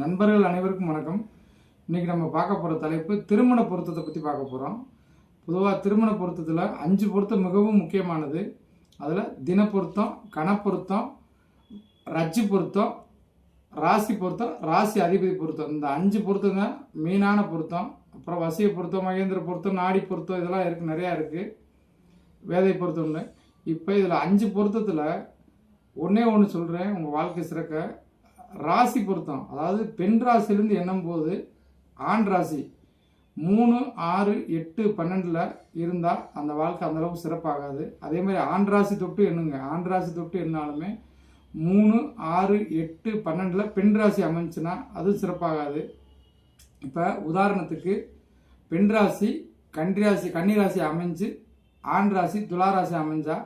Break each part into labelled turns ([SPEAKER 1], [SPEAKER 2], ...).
[SPEAKER 1] நண்பர்கள் அனைவருக்கும் வணக்கம். இன்றைக்கி நம்ம பார்க்க போகிற தலைப்பு திருமண பொருத்தத்தை பற்றி பார்க்க போகிறோம். பொதுவாக திருமண பொருத்தத்தில் 5 பொருத்தம் மிகவும் முக்கியமானது. அதில் தின பொருத்தம், கணப்பொருத்தம், ரஜ்ஜி பொருத்தம், ராசி பொருத்தம், ராசி அதிபதி பொருத்தம். இந்த 5 பொருத்தம் தான் மெயினான பொருத்தம். அப்புறம் வசிய பொருத்தம், மகேந்திர பொருத்தம், நாடி பொருத்தம், இதெல்லாம் இருக்குது, நிறையா இருக்குது. வேதை பொருத்தம்னு. இப்போ இதில் 5 பொருத்தத்தில் ஒன்றே ஒன்று சொல்கிறேன், உங்கள் வாழ்க்கை சிறக்க. ராசி பொருத்தம், அதாவது பெண் ராசிலேருந்து எண்ணும் போது ஆண் ராசி 3, 6, 8, 12 இருந்தால் அந்த வாழ்க்கை அந்தளவுக்கு சிறப்பாகாது. அதே மாதிரி ஆண் ராசி தொட்டு எண்ணுங்க. ஆண் ராசி தொட்டு எண்ணாலுமே 3, 6, 8, 12 பெண் ராசி அமைஞ்சுன்னா அது சிறப்பாகாது. இப்போ உதாரணத்துக்கு பெண் ராசி கன்னி ராசி அமைஞ்சு ஆண் ராசி துளாராசி அமைஞ்சா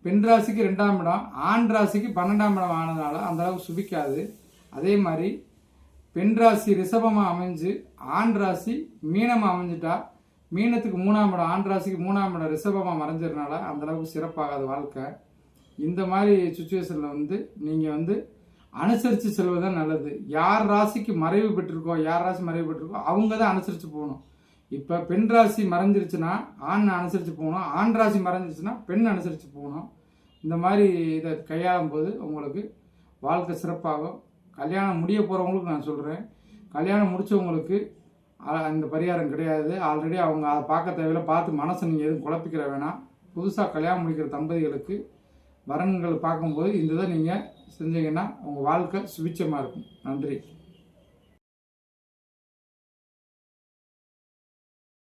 [SPEAKER 1] பெண் ராசிக்கு 2ஆம் இடம், ஆண் ராசிக்கு 12ஆம் இடம் ஆனதுனால அந்த அளவுக்கு சுபிக்காது. அதே மாதிரி பெண் ராசி ரிஷபமாக அமைஞ்சு ஆண் ராசி மீனமாக அமைஞ்சிட்டா மீனத்துக்கு 3ஆம் இடம், ஆண் ராசிக்கு 3ஆம் இடம் ரிஷபமாக மறைஞ்சதுனால அந்த அளவுக்கு சிறப்பாகாது வாழ்க்கை. இந்த மாதிரி சுச்சுவேஷனில் நீங்கள் அனுசரித்து செல்வதுதான் நல்லது. யார் ராசிக்கு மறைவு பெற்றிருக்கோ, யார் ராசி மறைவு பெற்றிருக்கோ அவங்க தான் அனுசரித்து போகணும். இப்போ பெண் ராசி மறைஞ்சிருச்சுன்னா ஆண் அனுசரித்து போகணும், ஆண் ராசி மறைஞ்சிருச்சுன்னா பெண் அனுசரித்து போகணும். இந்த மாதிரி இதை கையாளும் போது உங்களுக்கு வாழ்க்கை சிறப்பாகும். கல்யாணம் முடிய போகிறவங்களுக்கு நான் சொல்கிறேன், கல்யாணம் முடித்தவங்களுக்கு இந்த பரிகாரம் கிடையாது. ஆல்ரெடி அவங்க அதை பார்க்க தேவையில்லை. பார்த்து மனசை நீங்கள் எதுவும் குழப்பிக்கிற வேணாம். புதுசாக கல்யாணம் முடிக்கிற தம்பதிகளுக்கு வரன்கள் பார்க்கும்போது இந்த இதை நீங்கள் செஞ்சீங்கன்னா உங்கள் வாழ்க்கை சுபிட்சமாக இருக்கும். நன்றி.